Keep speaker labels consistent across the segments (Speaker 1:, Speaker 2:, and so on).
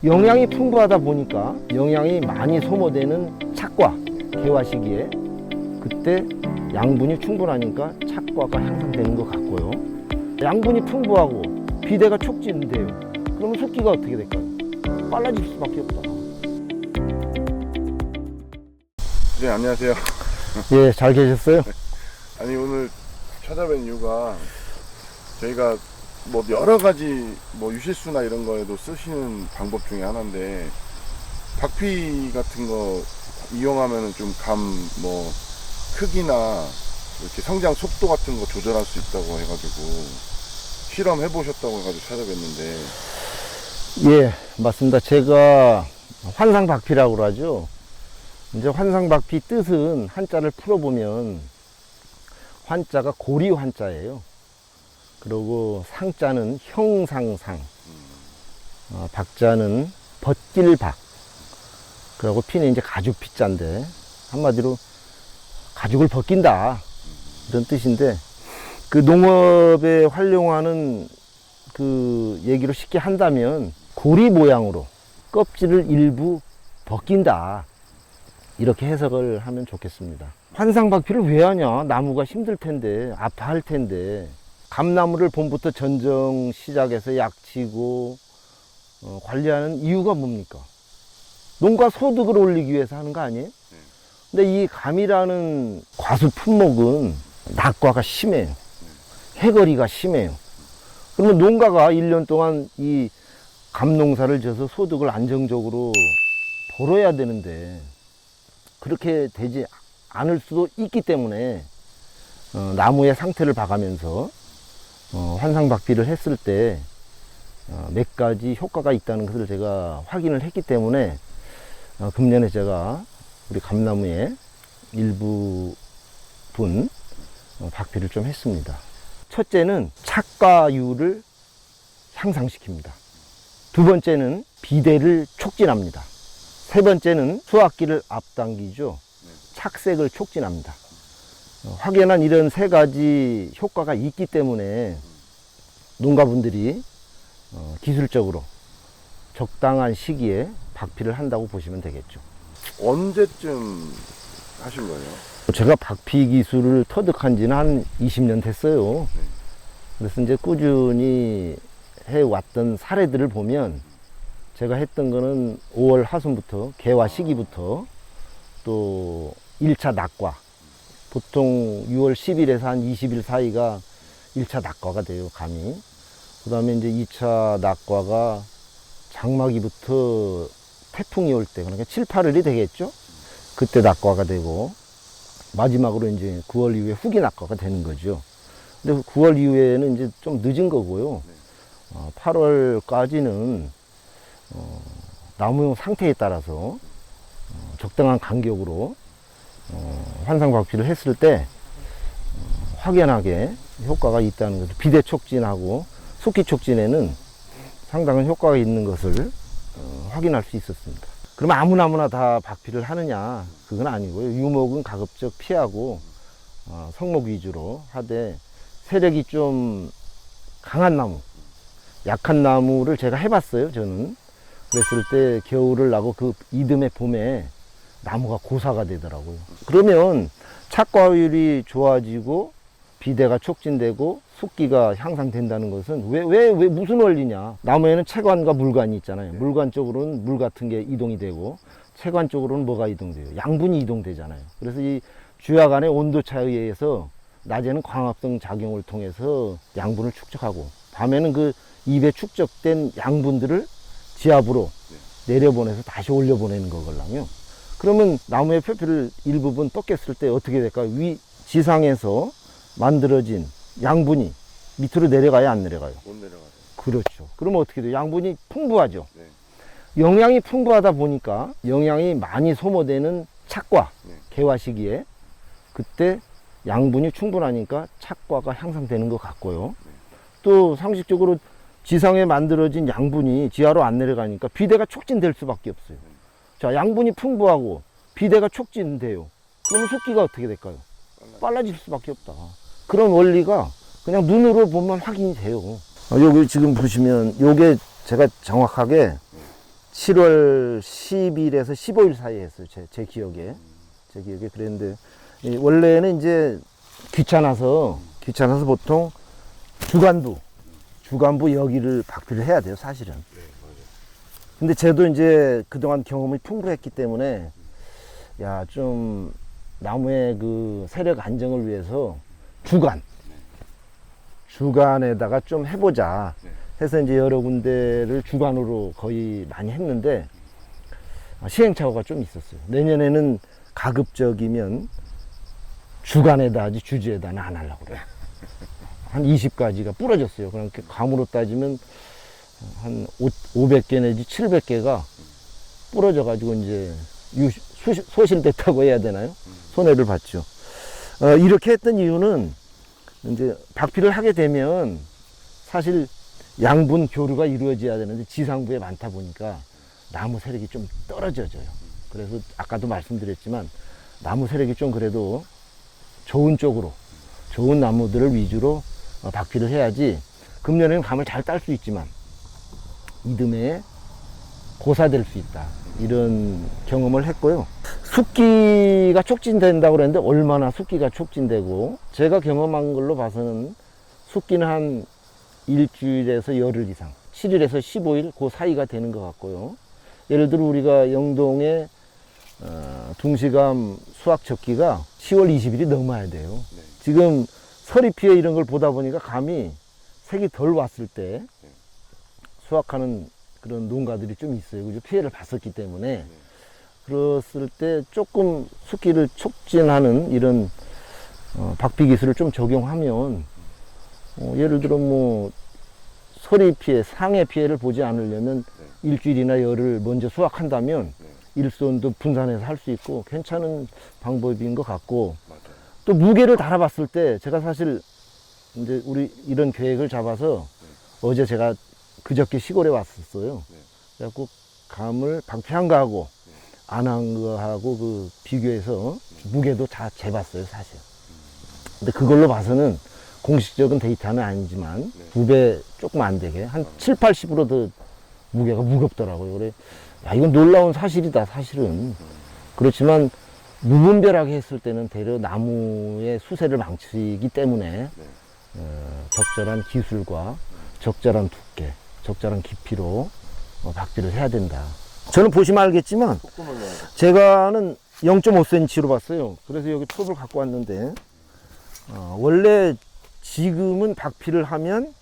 Speaker 1: 영양이 풍부하다 보니까 영양이 많이 소모되는 착과 개화 시기에 그때 양분이 충분하니까 착과가 향상되는 것 같고요. 양분이 풍부하고 비대가 촉진돼요. 그러면 숫기가 어떻게 될까요? 빨라질 수밖에 없다.
Speaker 2: 네, 안녕하세요.
Speaker 1: 예, 잘 계셨어요?
Speaker 2: 아니, 오늘 찾아뵌 이유가 저희가 뭐 여러 가지 뭐 유실수나 이런 거에도 쓰시는 방법 중에 하나인데, 박피 같은 거 이용하면은 좀 감 뭐 크기나 이렇게 성장 속도 같은 거 조절할 수 있다고 해가지고 실험해 보셨다고 해가지고 찾아뵀는데.
Speaker 1: 예, 맞습니다. 제가 환상박피라고 그러죠. 이제 환상박피 뜻은 한자를 풀어보면 환자가 고리 환자예요. 그리고 상자는 형상상, 박자는 벗길박, 그리고 피는 이제 가죽 피자인데 한마디로 가죽을 벗긴다 이런 뜻인데, 그 농업에 활용하는 그 얘기로 쉽게 한다면 고리 모양으로 껍질을 일부 벗긴다 이렇게 해석을 하면 좋겠습니다. 환상박피를 왜 하냐? 나무가 힘들 텐데, 아파할 텐데. 감나무를 봄부터 전정 시작해서 약치고 관리하는 이유가 뭡니까? 농가 소득을 올리기 위해서 하는 거 아니에요? 근데 이 감이라는 과수 품목은 낙과가 심해요. 해거리가 심해요. 그러면 농가가 1년 동안 이 감농사를 져서 소득을 안정적으로 벌어야 되는데 그렇게 되지 않을 수도 있기 때문에 나무의 상태를 봐가면서 환상박피를 했을 때 몇 가지 효과가 있다는 것을 제가 확인을 했기 때문에 금년에 제가 우리 감나무의 일부분 박피를 좀 했습니다. 첫째는 착과율을 향상시킵니다. 두 번째는 비대를 촉진합니다. 세 번째는 수확기를 앞당기죠. 착색을 촉진합니다. 확연한 이런 세 가지 효과가 있기 때문에 농가분들이 기술적으로 적당한 시기에 박피를 한다고 보시면 되겠죠.
Speaker 2: 언제쯤 하신 거예요?
Speaker 1: 제가 박피 기술을 터득한 지는 한 20년 됐어요. 그래서 이제 꾸준히 해왔던 사례들을 보면 제가 했던 거는 5월 하순부터 개화 시기부터 또 1차 낙과, 보통 6월 10일에서 한 20일 사이가 1차 낙과가 돼요, 감이. 그 다음에 이제 2차 낙과가 장마기부터 태풍이 올 때, 그러니까 7, 8월이 되겠죠? 그때 낙과가 되고, 마지막으로 이제 9월 이후에 후기 낙과가 되는 거죠. 근데 9월 이후에는 이제 좀 늦은 거고요. 8월까지는 나무용 상태에 따라서 적당한 간격으로 환상박피를 했을 때 확연하게 효과가 있다는 것을, 비대 촉진하고 숫기 촉진에는 상당한 효과가 있는 것을 확인할 수 있었습니다. 그러면 아무나 다 박피를 하느냐? 그건 아니고요. 유목은 가급적 피하고 성목 위주로 하되, 세력이 좀 강한 나무, 약한 나무를 제가 해봤어요. 저는 그랬을 때 겨울을 나고 그 이듬해 봄에 나무가 고사가 되더라고요. 그러면 착과율이 좋아지고 비대가 촉진되고 숫기가 향상된다는 것은 왜 무슨 원리냐? 나무에는 채관과 물관이 있잖아요. 물관 쪽으로는 물 같은 게 이동이 되고, 채관 쪽으로는 뭐가 이동돼요? 양분이 이동되잖아요. 그래서 이 주야 간의 온도 차에 의해서 낮에는 광합성 작용을 통해서 양분을 축적하고, 밤에는 그 입에 축적된 양분들을 지압으로 내려보내서 다시 올려보내는 거거든요. 그러면 나무의 표피를 일부분 꺾였을 때 어떻게 될까요? 지상에서 만들어진 양분이 밑으로 내려가야 안 내려가요?
Speaker 2: 못 내려가요.
Speaker 1: 그렇죠. 그러면 어떻게 돼요? 양분이 풍부하죠.
Speaker 2: 네.
Speaker 1: 영양이 풍부하다 보니까 영양이 많이 소모되는 착과
Speaker 2: 네.
Speaker 1: 개화 시기에 그때 양분이 충분하니까 착과가 향상되는 것 같고요. 또 상식적으로 지상에 만들어진 양분이 지하로 안 내려가니까 비대가 촉진될 수밖에 없어요. 자, 양분이 풍부하고 비대가 촉진돼요. 그러면 숫기가 어떻게 될까요? 빨라질 수밖에 없다. 그런 원리가 그냥 눈으로 보면 확인이 돼요. 여기 지금 보시면 요게 제가 정확하게 7월 10일에서 15일 사이에 했어요. 제 기억에. 그랬는데, 원래는 이제 귀찮아서 보통 주간부 여기를 박피를 해야 돼요, 사실은.
Speaker 2: 네, 맞아요.
Speaker 1: 근데 저도 이제 그동안 경험이 풍부했기 때문에, 야, 좀, 나무의 그 세력 안정을 위해서 주간에다가 좀 해보자 해서 이제 여러 군데를 주간으로 거의 많이 했는데, 시행착오가 좀 있었어요. 내년에는 가급적이면 주간에다 하지 주지에다는 안 하려고 그래요. 한 20가지가 부러졌어요. 그러니까 감으로 따지면 한 500개 내지 700개가 부러져가지고 이제 소실됐다고 해야 되나요? 손해를 봤죠. 이렇게 했던 이유는 이제 박피를 하게 되면 사실 양분 교류가 이루어져야 되는데 지상부에 많다 보니까 나무 세력이 좀 떨어져져요. 그래서 아까도 말씀드렸지만 나무 세력이 좀 그래도 좋은 쪽으로, 좋은 나무들을 위주로 박피를 해야지 금년에는 감을 잘 딸 수 있지만 이듬해에 고사될 수 있다. 이런 경험을 했고요. 숙기가 촉진된다고 그랬는데 얼마나 숙기가 촉진되고, 제가 경험한 걸로 봐서는 숙기는 한 일주일에서 열흘 이상, 7일에서 15일 그 사이가 되는 것 같고요. 예를 들어 우리가 영동에 둥시감 수확 적기가 10월 20일이 넘어야 돼요.
Speaker 2: 네.
Speaker 1: 지금 서리 피해 이런 걸 보다 보니까 감이 색이 덜 왔을 때 수확하는 그런 농가들이 좀 있어요. 그죠? 피해를 봤었기 때문에. 그랬을 때 조금 숙기를 촉진하는 이런 박피 기술을 좀 적용하면 예를 들어 뭐 서리 피해, 상해 피해를 보지 않으려면 일주일이나 열흘 먼저 수확한다면 일손도 분산해서 할 수 있고 괜찮은 방법인 것 같고,
Speaker 2: 맞아요.
Speaker 1: 또 무게를 달아봤을 때 제가 사실 이제 우리 이런 계획을 잡아서 어제 제가 그저께 시골에 왔었어요. 그래갖고 감을 방피한 거하고 안 한 거하고 그 비교해서 무게도 다 재봤어요, 사실. 근데 그걸로 봐서는 공식적인 데이터는 아니지만 2배 조금 안 되게 한 7, 80으로 더 무게가 무겁더라고요. 그래, 야, 이건 놀라운 사실이다, 사실은. 그렇지만 무분별하게 했을 때는 대려 나무의 수세를 망치기 때문에 적절한 기술과 적절한 두께, 적절한 깊이로 박피를 해야 된다. 저는 보시면 알겠지만 제가는 0.5cm로 봤어요. 그래서 여기 톱을 갖고 왔는데 원래 지금은 박피를 하면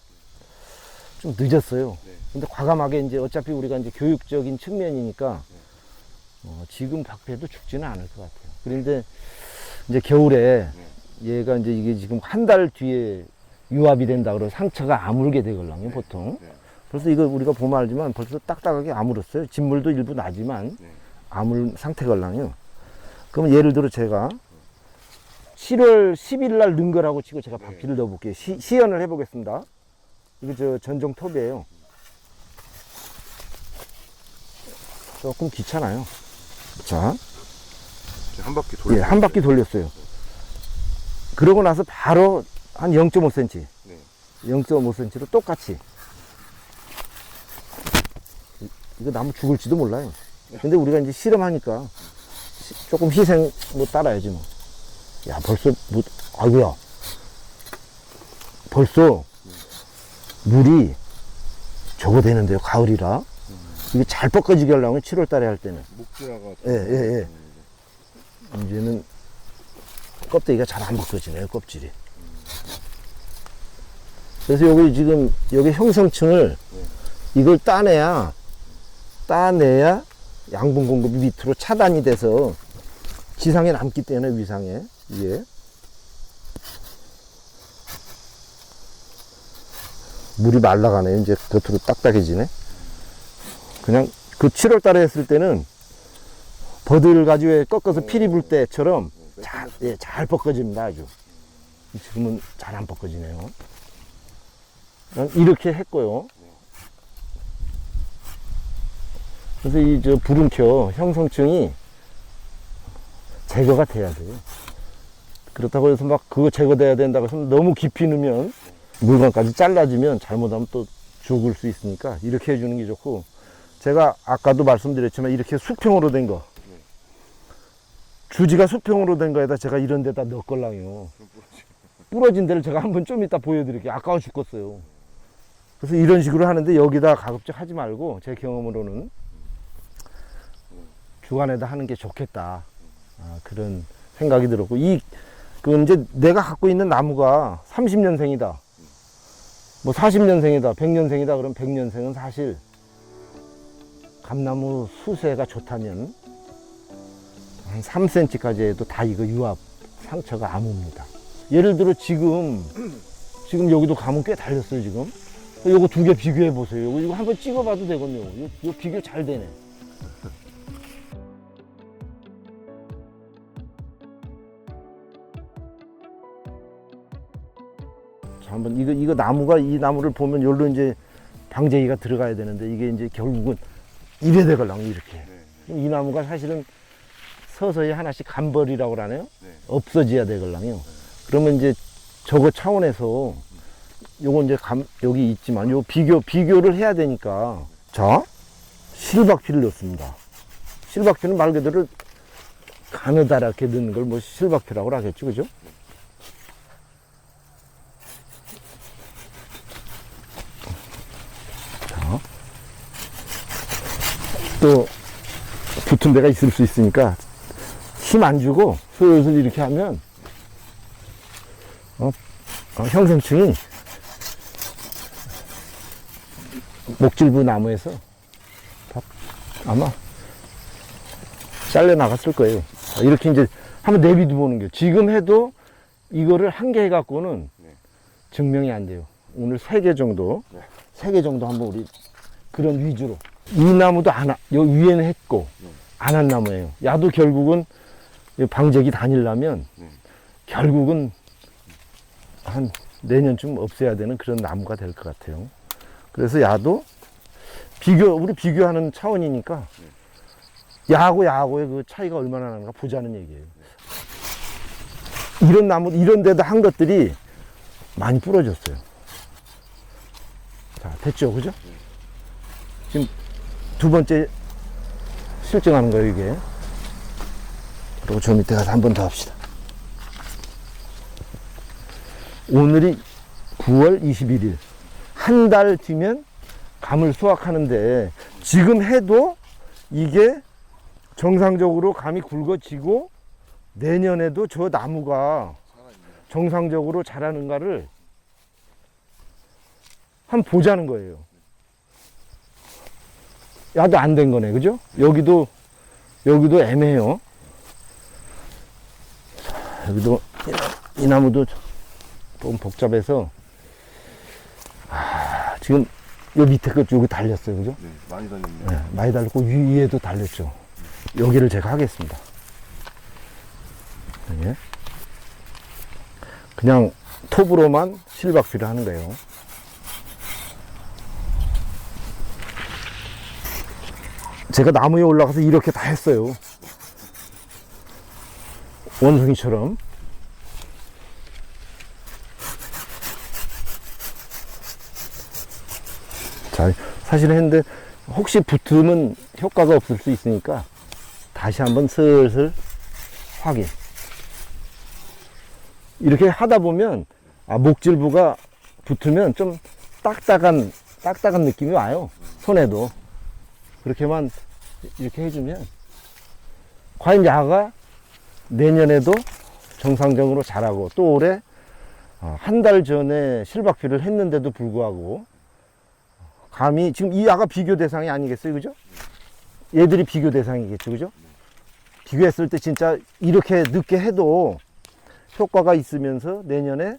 Speaker 1: 좀 늦었어요. 근데 과감하게 이제 어차피 우리가 이제 교육적인 측면이니까 지금 박피해도 죽지는 않을 것 같아요. 그런데 이제 겨울에 얘가 이제 이게 지금 한 달 뒤에 유압이 된다 그러고 상처가 아물게 되걸랑요, 보통. 벌써 이거 우리가 보면 알지만 벌써 딱딱하게 아물었어요. 진물도 일부 나지만 아물 상태걸랑요. 그러면 예를 들어 제가 7월 10일 날 넣은 거라고 치고 제가 박피를 넣어볼게요. 시연을 해보겠습니다. 이거 저 전종 톱이에요. 조금 귀찮아요. 자,
Speaker 2: 한 바퀴 돌려.
Speaker 1: 예, 한 바퀴 돌렸어요. 그러고 나서 바로 한 0.5cm, 0.5cm로 똑같이. 이거 나무 죽을지도 몰라요. 근데 우리가 이제 실험하니까 조금 희생 뭐 따라야지 뭐. 야, 벌써 뭐, 아이고야. 벌써 물이 저거 되는데요, 가을이라. 이게 잘 뻗어지게 하려면 7월 달에 할 때는.
Speaker 2: 목재화가.
Speaker 1: 예. 이제는 껍데기가 잘 안 벗겨지네요, 껍질이. 그래서 여기 지금, 여기 형성층을 이걸 따내야 양분 공급이 밑으로 차단이 돼서 지상에 남기 때문에 위상에, 위에. 물이 말라가네요. 이제 겉으로 딱딱해지네. 그냥 그 7월 달에 했을 때는 버들 가지고 꺾어서 피리 불 때처럼 잘 뻗어집니다, 아주. 지금은 잘 안 뻗어지네요. 이렇게 했고요. 그래서 이 저 불은 켜 형성층이 제거가 돼야 돼요. 그렇다고 해서 막 그거 제거돼야 된다고 해서 너무 깊이 넣으면 물건까지 잘라지면 잘못하면 또 죽을 수 있으니까 이렇게 해주는 게 좋고, 제가 아까도 말씀드렸지만 이렇게 수평으로 된 거, 주지가 수평으로 된 거에다 제가 이런 데다 넣을걸랑요. 부러진 데를 제가 한번 좀 이따 보여드릴게요. 아까워 죽겠어요. 그래서 이런 식으로 하는데 여기다 가급적 하지 말고 제 경험으로는 주간에다 하는 게 좋겠다. 그런 생각이 들었고, 그 이제 내가 갖고 있는 나무가 30년생이다. 뭐 40년생이다, 100년생이다. 그럼 100년생은 사실 감나무 수세가 좋다면 한 3cm까지 해도 다 이거 유압 상처가 아무입니다. 예를 들어 지금 여기도 감은 꽤 달렸어요, 지금. 요거 두 개 비교해 보세요. 이거 한번 찍어봐도 되거든요. 요 비교 잘 되네. 자, 한번 이거 나무가, 이 나무를 보면 여기로 이제 방제기가 들어가야 되는데 이게 이제 결국은 이래 되걸랑 이렇게. 이 나무가 사실은 서서히 하나씩 감벌이라고 그러네요. 없어져야 되걸랑요. 그러면 이제 저거 차원에서 요거 이제 여기 있지만 요 비교를 해야 되니까, 자, 실박피를 넣습니다. 실박피는 말 그대로 가느다랗게 넣는 걸 뭐 실박피라고 하겠죠, 그죠? 자, 또 붙은 데가 있을 수 있으니까 힘 안 주고 슬슬 이렇게 하면 형성층이 목질부 나무에서 다 아마 잘려 나갔을 거예요. 이렇게 이제 한번 내비도 보는 게, 지금 해도 이거를 한 개 해갖고는 증명이 안 돼요. 오늘 3개 정도, 3개 정도 한번 우리 그런 위주로. 이 나무도 요 위에는 했고 안 한 나무예요. 야도 결국은 방제기 다니려면 결국은 한 내년쯤 없애야 되는 그런 나무가 될 것 같아요. 그래서 야도 우리 비교하는 차원이니까 야하고의 그 차이가 얼마나 나는가 보자는 얘기예요. 이런 나무, 이런 데다 한 것들이 많이 부러졌어요. 자, 됐죠, 그죠? 지금 두 번째 실증하는 거예요, 이게. 그리고 저 밑에 가서 한 번 더 합시다. 오늘이 9월 21일. 한 달 뒤면 감을 수확하는데, 지금 해도 이게 정상적으로 감이 굵어지고 내년에도 저 나무가 정상적으로 자라는가를 한번 보자는 거예요. 야도 안 된 거네, 그죠? 여기도 애매해요. 여기도 이 나무도 좀 복잡해서, 지금 요 밑에 것 여기 달렸어요, 그죠?
Speaker 2: 네, 많이 달렸네요.
Speaker 1: 네, 많이 달렸고 위에도 달렸죠. 여기를 제가 하겠습니다. 네. 그냥 톱으로만 실박피를 하는 거예요. 제가 나무에 올라가서 이렇게 다 했어요. 원숭이처럼. 자, 사실은 했는데 혹시 붙으면 효과가 없을 수 있으니까 다시 한번 슬슬 확인. 이렇게 하다 보면 목질부가 붙으면 좀 딱딱한 느낌이 와요. 손에도. 그렇게만 이렇게 해주면 과연 야가 내년에도 정상적으로 자라고, 또 올해 한 달 전에 실박피를 했는데도 불구하고 감이, 지금 이 야가 비교 대상이 아니겠어요, 그죠? 얘들이 비교 대상이겠죠, 그죠? 비교했을 때 진짜 이렇게 늦게 해도 효과가 있으면서 내년에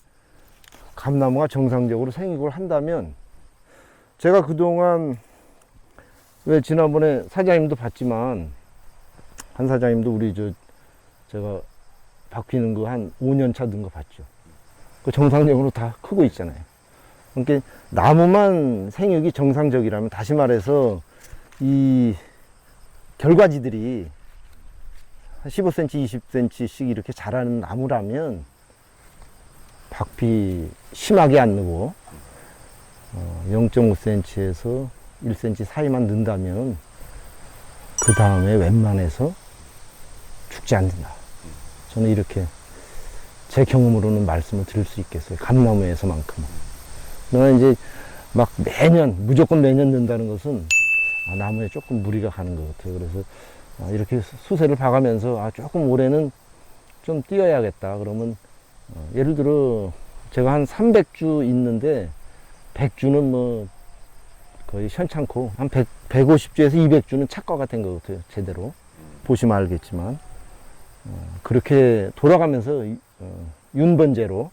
Speaker 1: 감나무가 정상적으로 생육을 한다면, 제가 그동안 왜 지난번에 사장님도 봤지만, 한 사장님도 우리 제가 박피는 거 한 5년 차 든 거 봤죠. 그 정상적으로 다 크고 있잖아요. 그러니까 나무만 생육이 정상적이라면, 다시 말해서 이 결과지들이 한 15cm, 20cm씩 이렇게 자라는 나무라면 박피 심하게 안 넣고 0.5cm에서 1cm 사이만 넣는다면 그 다음에 웬만해서 죽지 않는다. 저는 이렇게 제 경험으로는 말씀을 드릴 수 있겠어요. 감나무에서만큼은. 그러나 이제 막 무조건 매년 넣는다는 것은 나무에 조금 무리가 가는 것 같아요. 그래서 이렇게 수세를 봐가면서 조금 올해는 좀 뛰어야겠다. 그러면 예를 들어 제가 한 300주 있는데 100주는 뭐 거의 현찮고 한 150주에서 200주는 착과가 된 것 같아요. 제대로 보시면 알겠지만 그렇게 돌아가면서 윤번제로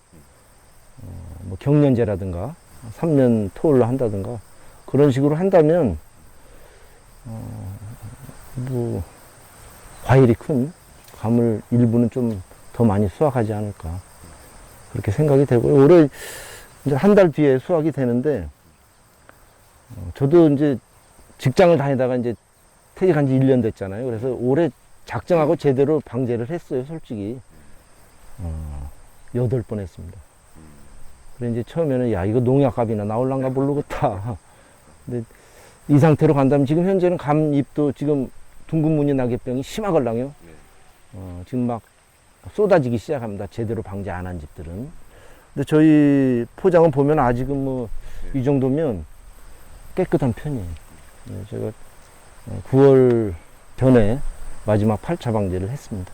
Speaker 1: 뭐 경년제라든가 3년 토올로 한다든가 그런 식으로 한다면 뭐 과일이 큰 감을 일부는 좀 더 많이 수확하지 않을까 그렇게 생각이 되고요. 올해 이제 한 달 뒤에 수확이 되는데 저도 이제 직장을 다니다가 이제 퇴직한 지 1년 됐잖아요. 그래서 올해 작정하고 제대로 방제를 했어요. 솔직히 8번 했습니다. 그래 이제 처음에는 이거 농약값이나 나올란가 모르겠다. 근데 이 상태로 간다면 지금 현재는 감잎도 지금 둥근 무늬 낙엽병이 심하걸랑요. 지금 막 쏟아지기 시작합니다. 제대로 방제 안 한 집들은. 근데 저희 포장은 보면 아직은 뭐 이 정도면 깨끗한 편이에요. 제가 9월 전에 마지막 8차 방제를 했습니다.